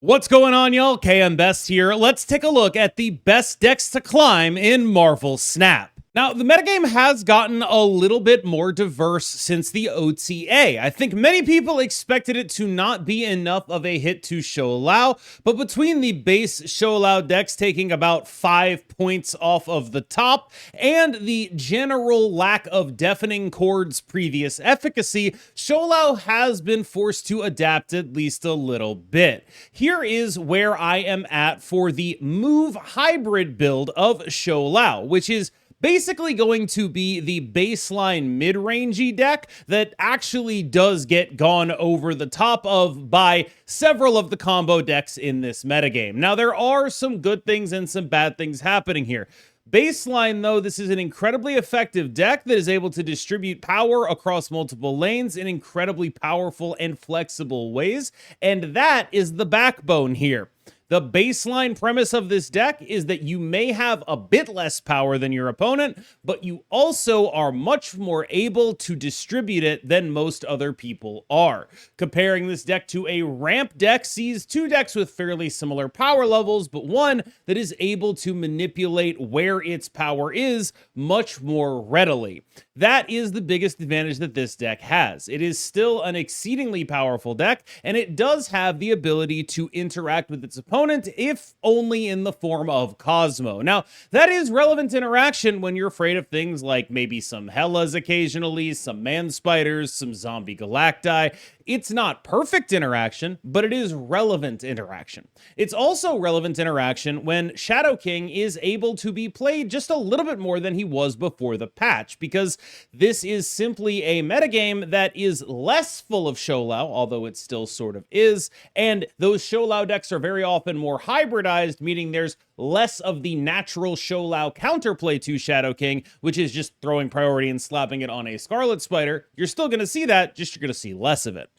What's going on, y'all? KMBest here. Let's take a look at the best decks to climb in Marvel Snap. Now, the metagame has gotten a little bit more diverse since the OTA. I think many people expected it to not be enough of a hit to Shou-Lao, but between the base Shou-Lao decks taking about 5 points off of the top and the general lack of Deafening Chord's previous efficacy, Shou-Lao has been forced to adapt at least a little bit. Here is where I am at for the move hybrid build of Shou-Lao, which is basically going to be the baseline mid-rangey deck that actually does get gone over the top of by several of the combo decks in this metagame. Now, there are some good things and some bad things happening here. Baseline, though, this is an incredibly effective deck that is able to distribute power across multiple lanes in incredibly powerful and flexible ways, and that is the backbone here. The baseline premise of this deck is that you may have a bit less power than your opponent, but you also are much more able to distribute it than most other people are. Comparing this deck to a ramp deck sees two decks with fairly similar power levels, but one that is able to manipulate where its power is much more readily. That is the biggest advantage that this deck has. It is still an exceedingly powerful deck, and it does have the ability to interact with its opponent, if only in the form of Cosmo. Now, that is relevant interaction when you're afraid of things like maybe some Helas occasionally, some man spiders, some zombie Galacti. It's not perfect interaction, but it is relevant interaction. It's also relevant interaction when Shadow King is able to be played just a little bit more than he was before the patch, because this is simply a metagame that is less full of Shou-Lao, although it still sort of is, and those Shou-Lao decks are very often more hybridized, meaning there's less of the natural Shou-Lao counterplay to Shadow King, which is just throwing priority and slapping it on a Scarlet Spider. You're still going to see that, just you're going to see less of it.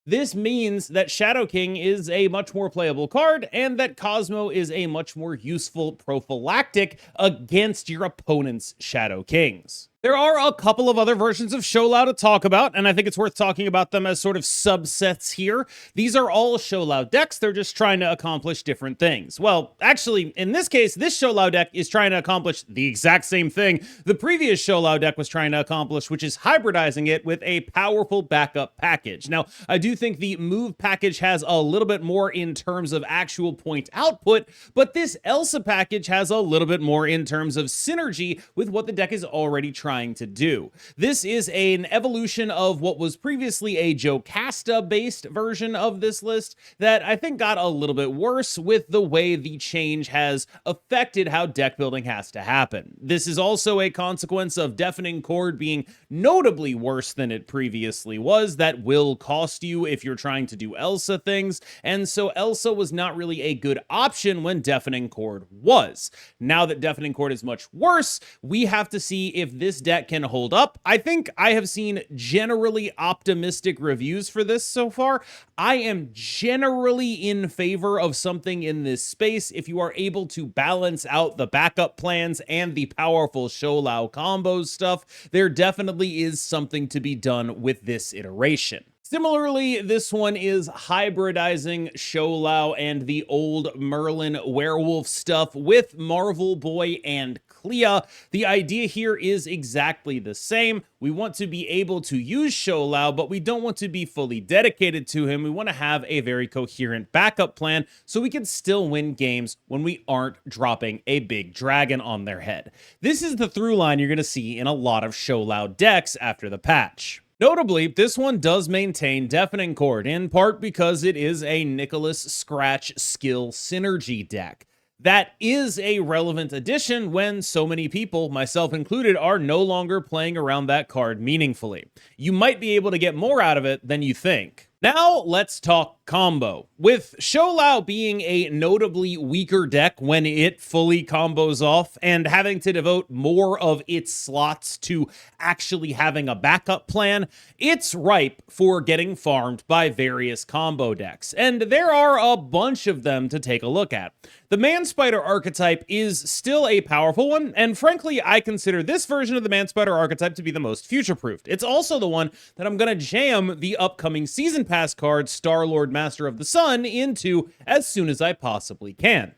This means that Shadow King is a much more playable card, and that Cosmo is a much more useful prophylactic against your opponent's Shadow Kings. There are a couple of other versions of Shou-Lao to talk about, and I think it's worth talking about them as sort of subsets here. These are all Shou-Lao decks. They're just trying to accomplish different things. Well, actually, in this case, this Shou-Lao deck is trying to accomplish the exact same thing the previous Shou-Lao deck was trying to accomplish, which is hybridizing it with a powerful backup package. Now, I do think the move package has a little bit more in terms of actual point output, but this Elsa package has a little bit more in terms of synergy with what the deck is already trying to do. This is an evolution of what was previously a Jocasta-based version of this list that I think got a little bit worse with the way the change has affected how deck building has to happen. This is also a consequence of Deafening Chord being notably worse than it previously was. That will cost you if you're trying to do Elsa things, and so Elsa was not really a good option when Deafening Chord was. Now that Deafening Chord is much worse, we have to see if this deck can hold up. I think I have seen generally optimistic reviews for this so far. I am generally in favor of something in this space if you are able to balance out the backup plans and the powerful Shou-Lao combos stuff. There definitely is something to be done with this iteration. Similarly, this one is hybridizing Shou-Lao and the old Merlin werewolf stuff with Marvel Boy and Clea. The idea here is exactly the same. We want to be able to use Shou-Lao, but we don't want to be fully dedicated to him. We want to have a very coherent backup plan so we can still win games when we aren't dropping a big dragon on their head. This is the through line you're going to see in a lot of Shou-Lao decks after the patch. Notably, this one does maintain Deafening Chord, in part because it is a Nicholas Scratch skill synergy deck. That is a relevant addition when so many people, myself included, are no longer playing around that card meaningfully. You might be able to get more out of it than you think. Now, let's talk combo. With Shou-Lao being a notably weaker deck when it fully combos off and having to devote more of its slots to actually having a backup plan, it's ripe for getting farmed by various combo decks, and there are a bunch of them to take a look at. The Man Spider archetype is still a powerful one, and frankly, I consider this version of the Man Spider archetype to be the most future-proofed. It's also the one that I'm going to jam the upcoming Season Pass card, Star-Lord Master of the Sun into as soon as I possibly can.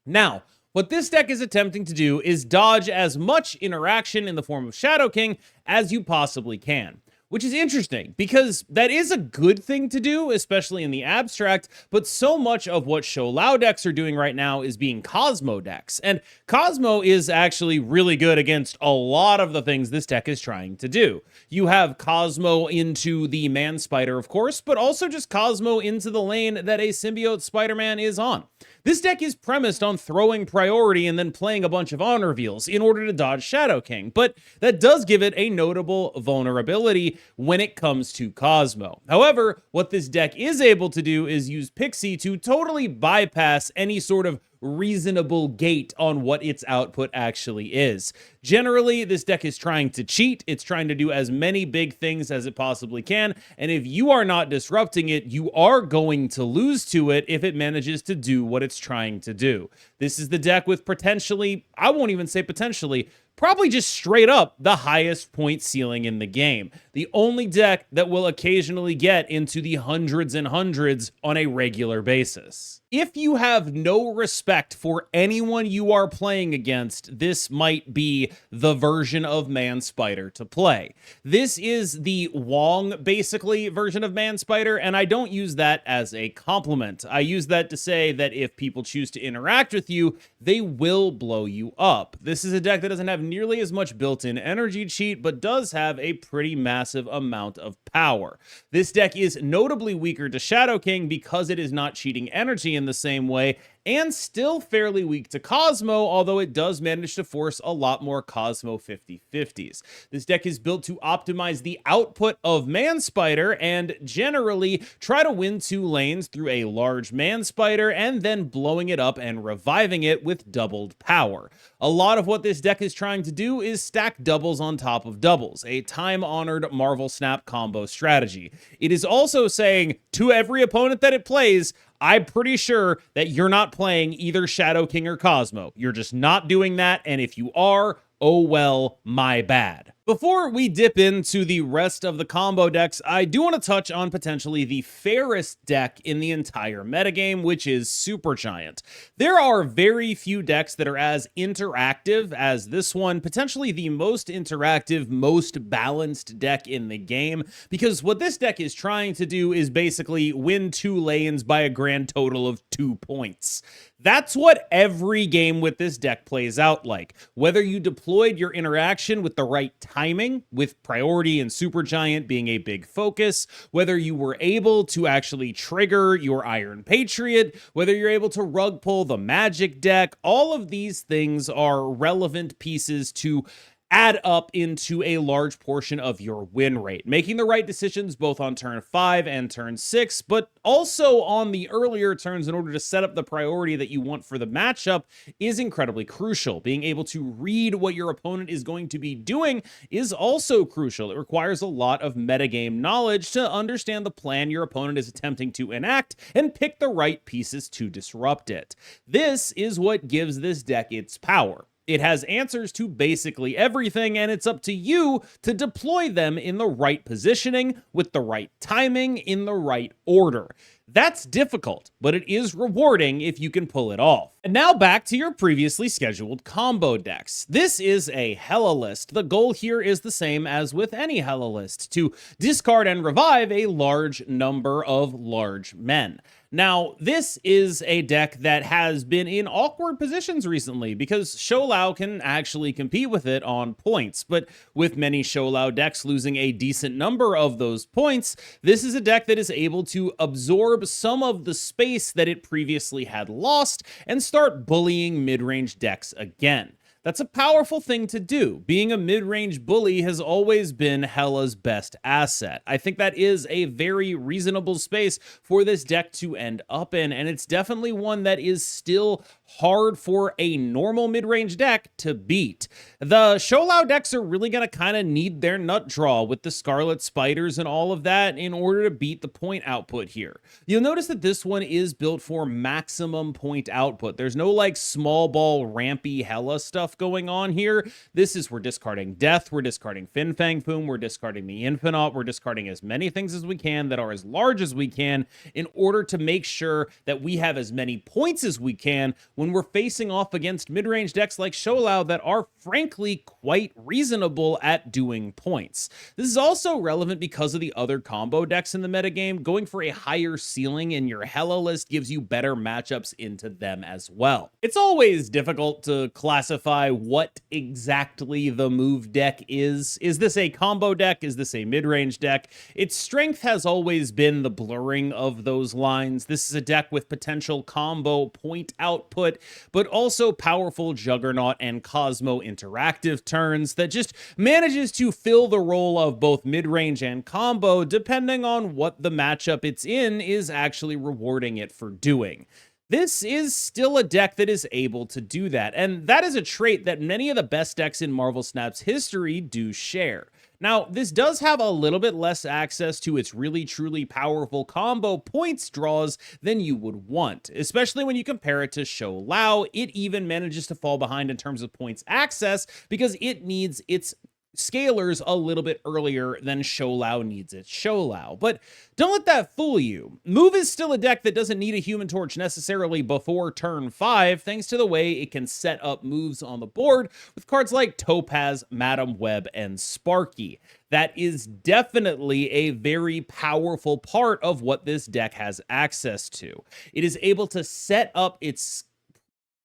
Now, what this deck is attempting to do is dodge as much interaction in the form of Shadow King as you possibly can. Which is interesting, because that is a good thing to do, especially in the abstract, but so much of what Shou-Lao decks are doing right now is being Cosmo decks, and Cosmo is actually really good against a lot of the things this deck is trying to do. You have Cosmo into the Man Spider, of course, but also just Cosmo into the lane that a Symbiote Spider-Man is on. This deck is premised on throwing priority and then playing a bunch of on reveals in order to dodge Shadow King, but that does give it a notable vulnerability when it comes to Cosmo. However, what this deck is able to do is use Pixie to totally bypass any sort of reasonable gate on what its output actually is. Generally, this deck is trying to cheat. It's trying to do as many big things as it possibly can, and if you are not disrupting it, you are going to lose to it if it manages to do what it's trying to do. This is the deck with potentially, I won't even say potentially, probably just straight up the highest point ceiling in the game. The only deck that will occasionally get into the hundreds and hundreds on a regular basis. If you have no respect for anyone you are playing against, this might be the version of Man Spider to play. This is the Wong, basically, version of Man Spider, and I don't use that as a compliment. I use that to say that if people choose to interact with you, they will blow you up. This is a deck that doesn't have nearly as much built-in energy cheat, but does have a pretty massive amount of power. This deck is notably weaker to Shadow King because it is not cheating energy in the same way, and still fairly weak to Cosmo, although it does manage to force a lot more Cosmo 50-50s. This deck is built to optimize the output of Man Spider and generally try to win 2 lanes through a large Man Spider and then blowing it up and reviving it with doubled power. A lot of what this deck is trying to do is stack doubles on top of doubles, a time-honored Marvel Snap combo strategy. It is also saying to every opponent that it plays, I'm pretty sure that you're not playing either Shadow King or Cosmo. You're just not doing that, and if you are, oh well, my bad. Before we dip into the rest of the combo decks, I do want to touch on potentially the fairest deck in the entire metagame, which is Supergiant. There are very few decks that are as interactive as this one, potentially the most interactive, most balanced deck in the game, because what this deck is trying to do is basically win 2 lanes by a grand total of 2 points. That's what every game with this deck plays out like. Whether you deployed your interaction with the right timing, with priority and Supergiant being a big focus, whether you were able to actually trigger your Iron Patriot, whether you're able to rug pull the Magic deck, all of these things are relevant pieces to add up into a large portion of your win rate. Making the right decisions both on turn 5 and turn 6, but also on the earlier turns in order to set up the priority that you want for the matchup is incredibly crucial. Being able to read what your opponent is going to be doing is also crucial. It requires a lot of metagame knowledge to understand the plan your opponent is attempting to enact and pick the right pieces to disrupt it. This is what gives this deck its power. It has answers to basically everything, and it's up to you to deploy them in the right positioning, with the right timing, in the right order. That's difficult, but it is rewarding if you can pull it off. And now back to your previously scheduled combo decks. This is a Hela list. The goal here is the same as with any Hela list, to discard and revive a large number of large men. Now, this is a deck that has been in awkward positions recently because Shou-Lao can actually compete with it on points, but with many Shou-Lao decks losing a decent number of those points, this is a deck that is able to absorb some of the space that it previously had lost and start bullying mid-range decks again. That's a powerful thing to do. Being a mid-range bully has always been Hela's best asset. I think that is a very reasonable space for this deck to end up in, and it's definitely one that is still hard for a normal mid-range deck to beat. The Shou-Lao decks are really going to kind of need their nut draw with the Scarlet Spiders and all of that in order to beat the point output here. You'll notice that this one is built for maximum point output. There's no like small ball rampy Hela stuff going on here. This is we're discarding Death, we're discarding Fin Fang Foom, we're discarding the Infinite, we're discarding as many things as we can that are as large as we can in order to make sure that we have as many points as we can when we're facing off against mid-range decks like Shou-Lao that are frankly quite reasonable at doing points. This is also relevant because of the other combo decks in the metagame. Going for a higher ceiling in your Hela list gives you better matchups into them as well. It's always difficult to classify what exactly the move deck is. Is this a combo deck? Is this a mid-range deck? Its strength has always been the blurring of those lines. This is a deck with potential combo point output, but also powerful Juggernaut and Cosmo interactive turns that just manages to fill the role of both mid-range and combo depending on what the matchup it's in is actually rewarding it for doing. This is still a deck that is able to do that, and that is a trait that many of the best decks in Marvel Snap's history do share. Now, this does have a little bit less access to its really truly powerful combo points draws than you would want, especially when you compare it to Shou-Lao. It even manages to fall behind in terms of points access because it needs its scalers a little bit earlier than Shou-Lao needs its Shou-Lao. But don't let that fool you. Move is still a deck that doesn't need a Human Torch necessarily before turn 5, thanks to the way it can set up moves on the board with cards like Topaz, Madam Web, and Sparky. That is definitely a very powerful part of what this deck has access to. It is able to set up its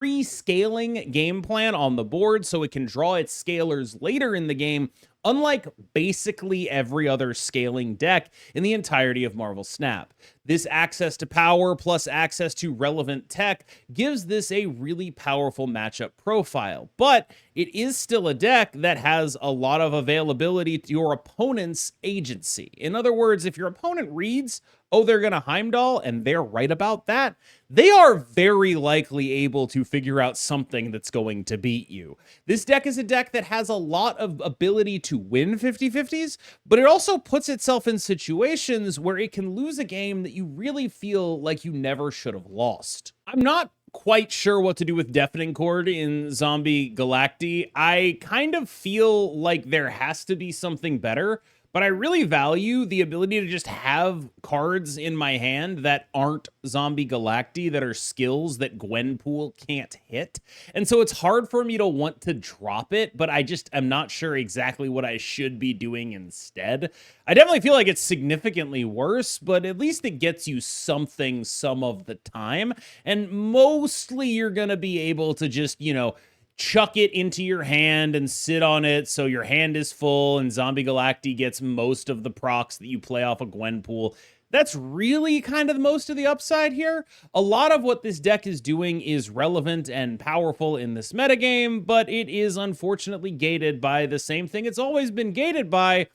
pre-scaling game plan on the board so it can draw its scalers later in the game, unlike basically every other scaling deck in the entirety of Marvel Snap. This access to power plus access to relevant tech gives this a really powerful matchup profile, but it is still a deck that has a lot of availability to your opponent's agency. In other words, if your opponent reads, oh, they're going to Heimdall, and they're right about that, they are very likely able to figure out something that's going to beat you. This deck is a deck that has a lot of ability to win 50-50s, but it also puts itself in situations where it can lose a game that you really feel like you never should have lost. I'm not quite sure what to do with Deafening Chord in Zombie Galacti. I kind of feel like there has to be something better, but I really value the ability to just have cards in my hand that aren't Zombie Galacti, that are skills that Gwenpool can't hit. And so it's hard for me to want to drop it, but I just am not sure exactly what I should be doing instead. I definitely feel like it's significantly worse, but at least it gets you something some of the time. And mostly you're going to be able to just, chuck it into your hand and sit on it so your hand is full and Zombie Galacti gets most of the procs that you play off of Gwenpool. That's really kind of most of the upside here. A lot of what this deck is doing is relevant and powerful in this metagame, but it is unfortunately gated by the same thing it's always been gated by,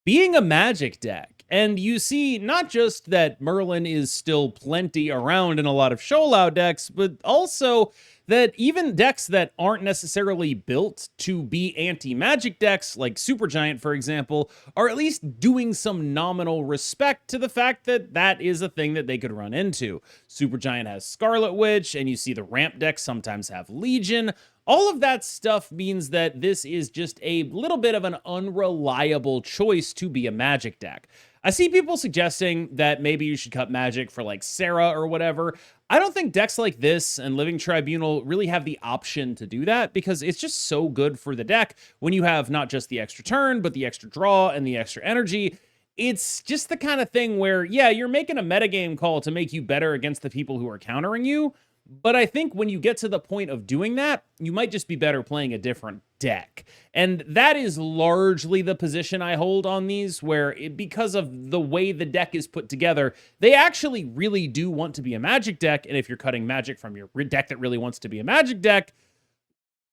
being a Magic deck. And you see not just that Merlin is still plenty around in a lot of Shou-Lao decks, but also that even decks that aren't necessarily built to be anti-Magic decks, like Supergiant, for example, are at least doing some nominal respect to the fact that that is a thing that they could run into. Supergiant has Scarlet Witch, and you see the ramp decks sometimes have Legion. All of that stuff means that this is just a little bit of an unreliable choice to be a Magic deck. I see people suggesting that maybe you should cut Magic for like Sarah or whatever. I don't think decks like this and Living Tribunal really have the option to do that because it's just so good for the deck when you have not just the extra turn, but the extra draw and the extra energy. It's just the kind of thing where, yeah, you're making a metagame call to make you better against the people who are countering you. But I think when you get to the point of doing that, you might just be better playing a different deck. And that is largely the position I hold on these, where because of the way the deck is put together, they actually really do want to be a Magic deck. And if you're cutting Magic from your deck that really wants to be a Magic deck,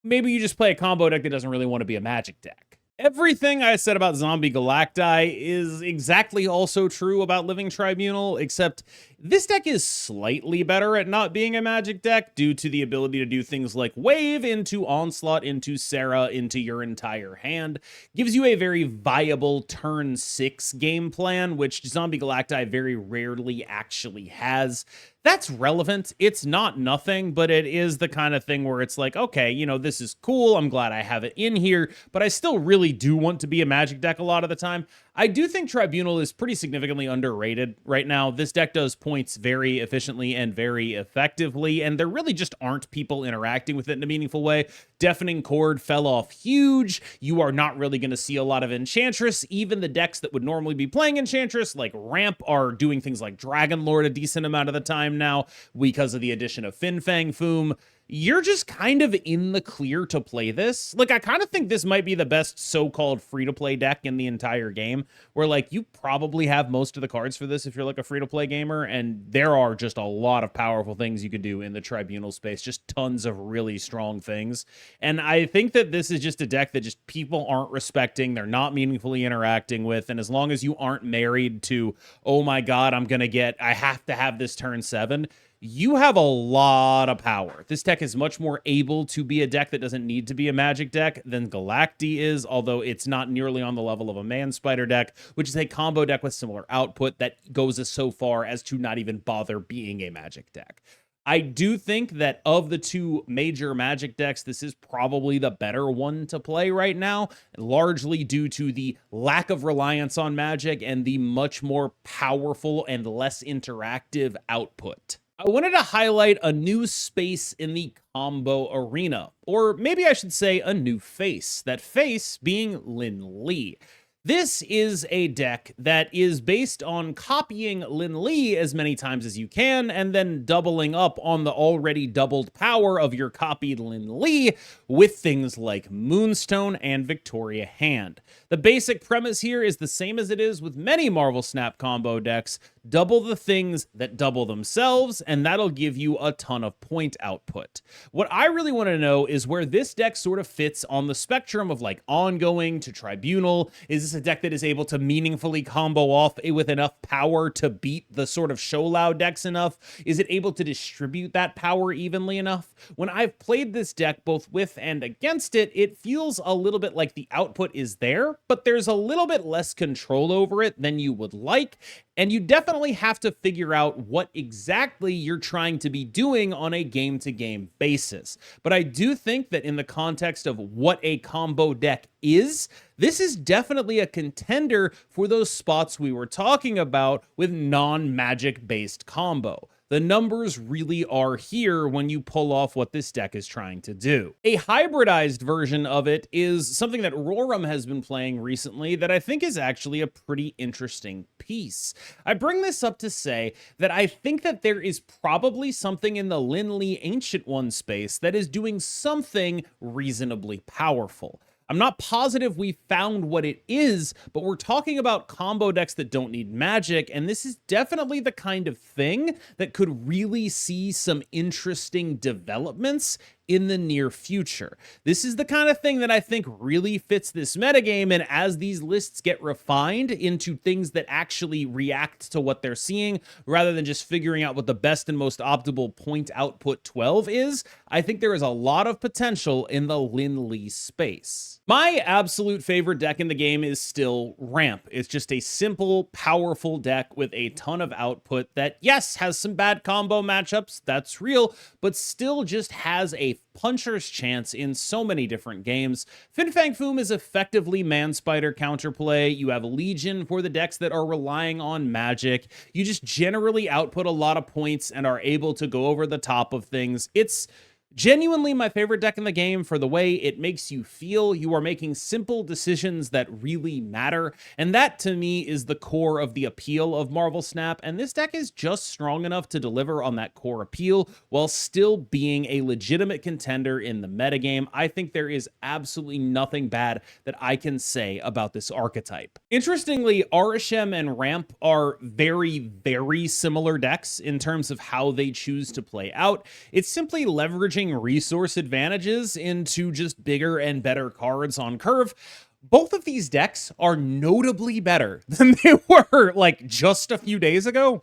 maybe you just play a combo deck that doesn't really want to be a Magic deck. Everything I said about Zombie Galacti is exactly also true about Living Tribunal, except This deck is slightly better at not being a Magic deck due to the ability to do things like Wave into Onslaught, into Sarah, into your entire hand. Gives you a very viable turn 6 game plan, which Zombie Galacti very rarely actually has. That's relevant. It's not nothing, but it is the kind of thing where it's like, okay, you know, this is cool. I'm glad I have it in here, but I still really do want to be a Magic deck a lot of the time. I do think Tribunal is pretty significantly underrated right now. This deck does points very efficiently and very effectively, and there really just aren't people interacting with it in a meaningful way. Deafening Chord fell off huge. You are not really going to see a lot of Enchantress. Even the decks that would normally be playing Enchantress, like Ramp, are doing things like Dragon Lord a decent amount of the time now because of the addition of Fin Fang Foom. You're just kind of in the clear to play this. Like, I kind of think this might be the best so-called free-to-play deck in the entire game, where, like, you probably have most of the cards for this if you're, like, a free-to-play gamer, and there are just a lot of powerful things you could do in the Tribunal space, just tons of really strong things. And I think that this is just a deck that just people aren't respecting, they're not meaningfully interacting with, and as long as you aren't married to, oh my god, I have to have this turn 7, you have a lot of power. This deck is much more able to be a deck that doesn't need to be a Magic deck than Galacti is, although it's not nearly on the level of a Man Spider deck, which is a combo deck with similar output that goes so far as to not even bother being a Magic deck. I do think that of the two major Magic decks, this is probably the better one to play right now, largely due to the lack of reliance on Magic and the much more powerful and less interactive output. I wanted to highlight a new space in the combo arena, or maybe I should say a new face, that face being Lin Li. This is a deck that is based on copying Lin Li as many times as you can, and then doubling up on the already doubled power of your copied Lin Li with things like Moonstone and Victoria Hand. The basic premise here is the same as it is with many Marvel Snap combo decks. Double the things that double themselves, and that'll give you a ton of point output. What I really want to know is where this deck sort of fits on the spectrum of like ongoing to Tribunal. Is this a deck that is able to meaningfully combo off with enough power to beat the sort of Shou-Lao decks enough? Is it able to distribute that power evenly enough? When I've played this deck both with and against it, it feels a little bit like the output is there, but there's a little bit less control over it than you would like. And you definitely have to figure out what exactly you're trying to be doing on a game-to-game basis. But I do think that in the context of what a combo deck is, this is definitely a contender for those spots we were talking about with non-magic-based combo. The numbers really are here when you pull off what this deck is trying to do. A hybridized version of it is something that Roram has been playing recently that I think is actually a pretty interesting piece. I bring this up to say that I think that there is probably something in the Lin Li Ancient One space that is doing something reasonably powerful. I'm not positive we found what it is, but we're talking about combo decks that don't need magic, and this is definitely the kind of thing that could really see some interesting developments in the near future. This is the kind of thing that I think really fits this metagame, and as these lists get refined into things that actually react to what they're seeing, rather than just figuring out what the best and most optimal point output 12 is, I think there is a lot of potential in the Lin Li space. My absolute favorite deck in the game is still Ramp. It's just a simple, powerful deck with a ton of output that, yes, has some bad combo matchups, that's real, but still just has a puncher's chance in so many different games. Fin Fang Foom is effectively Man Spider counterplay. You have Legion for the decks that are relying on magic. You just generally output a lot of points and are able to go over the top of things. It's genuinely my favorite deck in the game for the way it makes you feel. You are making simple decisions that really matter, and that to me is the core of the appeal of Marvel Snap, and this deck is just strong enough to deliver on that core appeal while still being a legitimate contender in the metagame. I think there is absolutely nothing bad that I can say about this archetype. Interestingly, Fairishem and Ramp are very, very similar decks in terms of how they choose to play out. It's simply leveraging resource advantages into just bigger and better cards on curve. Both of these decks are notably better than they were like just a few days ago.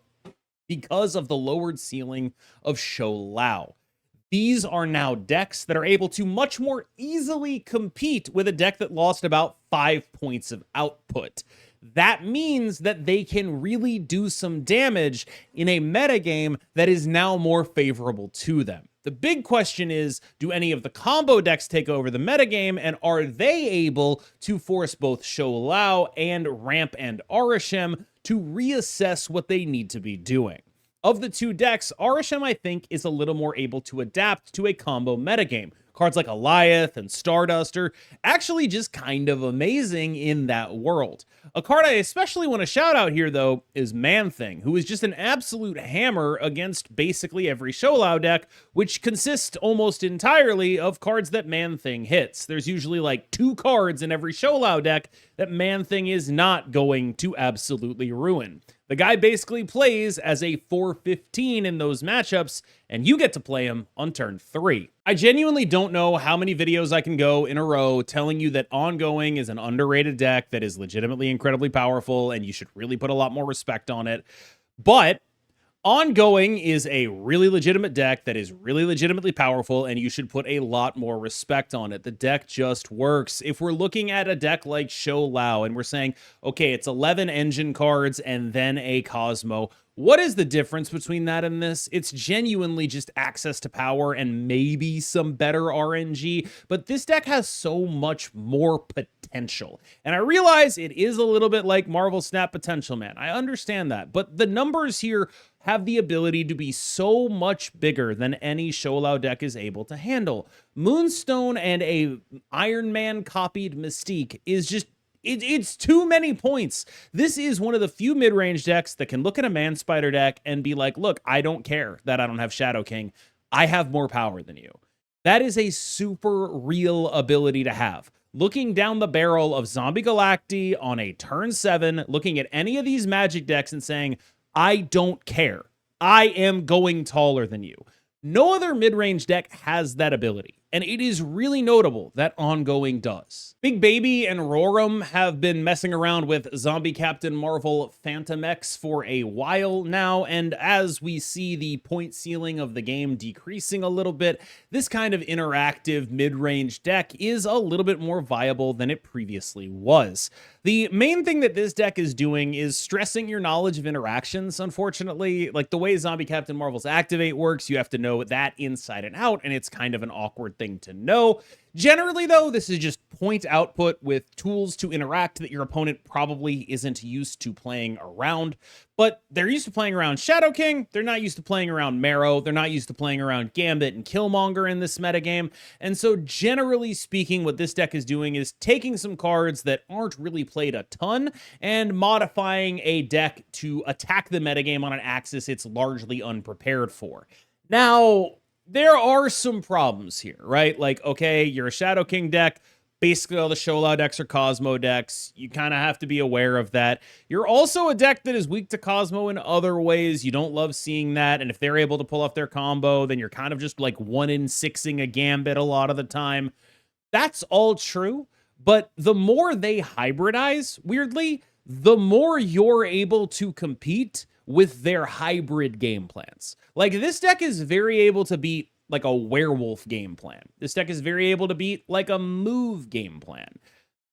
because of the lowered ceiling of Shou-Lao. These are now decks that are able to much more easily compete with a deck that lost about 5 points of output. That means that they can really do some damage in a metagame that is now more favorable to them. The big question is, do any of the combo decks take over the metagame, and are they able to force both Shou-Lao and Ramp and Fairishem to reassess what they need to be doing? Of the two decks, Fairishem, I think, is a little more able to adapt to a combo metagame. Cards like Goliath and Stardust are actually just kind of amazing in that world. A card I especially want to shout out here, though, is Man-Thing, who is just an absolute hammer against basically every Shou-Lao deck, which consists almost entirely of cards that Man-Thing hits. There's usually like 2 cards in every Shou-Lao deck that Man-Thing is not going to absolutely ruin. The guy basically plays as a 4/15 in those matchups, and you get to play him on turn 3. I genuinely don't know how many videos I can go in a row telling you that Ongoing is an underrated deck that is legitimately incredibly powerful, and you should really put a lot more respect on it. But Ongoing is a really legitimate deck that is really legitimately powerful, and you should put a lot more respect on it. The deck just works. If we're looking at a deck like Shou-Lao and we're saying, okay, it's 11 engine cards and then a Cosmo, what is the difference between that and this? It's genuinely just access to power and maybe some better RNG, but this deck has so much more potential. And I realize it is a little bit like Marvel Snap Potential Man. I understand that, but the numbers here have the ability to be so much bigger than any Shou-Lao deck is able to handle. Moonstone and a Iron Man copied Mystique is just it's too many points. This is one of the few mid-range decks that can look at a Man Spider deck and be like, look, I don't care that I don't have Shadow King. I have more power than you. That is a super real ability to have. Looking down the barrel of Zombie Galacti on a turn 7, looking at any of these Magic decks and saying, I don't care. I am going taller than you. No other mid-range deck has that ability, and it is really notable that Ongoing does. Big Baby and Roram have been messing around with Zombie Captain Marvel Fantomex for a while now, and as we see the point ceiling of the game decreasing a little bit, this kind of interactive mid-range deck is a little bit more viable than it previously was. The main thing that this deck is doing is stressing your knowledge of interactions, unfortunately. Like the way Zombie Captain Marvel's Activate works, you have to know that inside and out, and it's kind of an awkward thing to know. Generally, though, this is just point output with tools to interact that your opponent probably isn't used to playing around. But they're used to playing around Shadow King, they're not used to playing around Marrow, they're not used to playing around Gambit and Killmonger in this metagame. And so generally speaking, what this deck is doing is taking some cards that aren't really played a ton and modifying a deck to attack the metagame on an axis it's largely unprepared for. Now, there are some problems here, right? Like, okay, you're a Shadow King deck. Basically, all the Shou-Lao decks are Cosmo decks. You kind of have to be aware of that. You're also a deck that is weak to Cosmo in other ways. You don't love seeing that. And if they're able to pull off their combo, then you're kind of just like 1-in-6ing a Gambit a lot of the time. That's all true. But the more they hybridize, weirdly, the more you're able to compete with their hybrid game plans. Like, this deck is very able to beat like a werewolf game plan. This deck is very able to beat like a move game plan.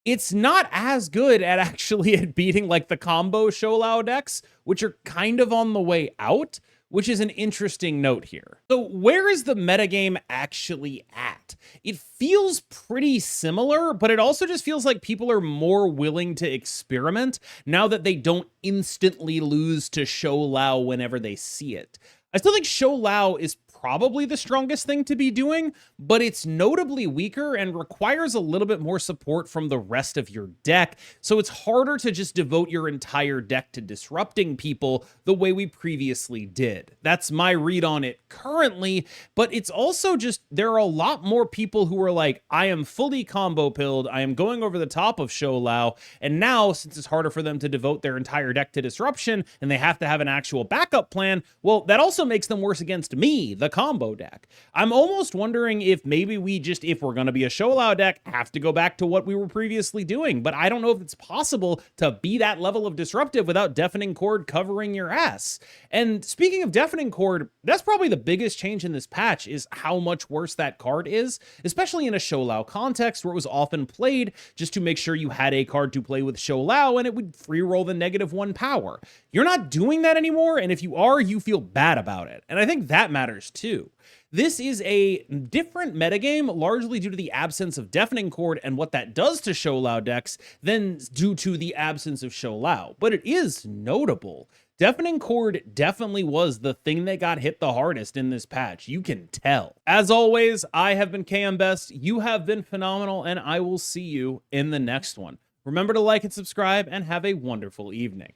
It's not as good at actually at beating like the combo Shou-Lao decks, which are kind of on the way out, which is an interesting note here. So where is the metagame actually at? It feels pretty similar, but it also just feels like people are more willing to experiment now that they don't instantly lose to Shou-Lao whenever they see it. I still think Shou-Lao is probably the strongest thing to be doing, but it's notably weaker and requires a little bit more support from the rest of your deck, so it's harder to just devote your entire deck to disrupting people the way we previously did. That's my read on it currently, but it's also just, there are a lot more people who are like, I am fully combo pilled, I am going over the top of Shou-Lao, and now, since it's harder for them to devote their entire deck to disruption, and they have to have an actual backup plan, well, that also makes them worse against me, the combo deck. I'm almost wondering if maybe if we're going to be a Shou-Lao deck, have to go back to what we were previously doing. But I don't know if it's possible to be that level of disruptive without Deafening Chord covering your ass. And speaking of Deafening Chord, that's probably the biggest change in this patch, is how much worse that card is, especially in a Shou-Lao context where it was often played just to make sure you had a card to play with Shou-Lao and it would free roll the -1 power. You're not doing that anymore, and if you are, you feel bad about it. And I think that matters too. This is a different metagame, largely due to the absence of Deafening Chord and what that does to Shou-Lao decks than due to the absence of Shou-Lao. But it is notable. Deafening Chord definitely was the thing that got hit the hardest in this patch. You can tell. As always, I have been KMBest. You have been phenomenal, and I will see you in the next one. Remember to like and subscribe, and have a wonderful evening.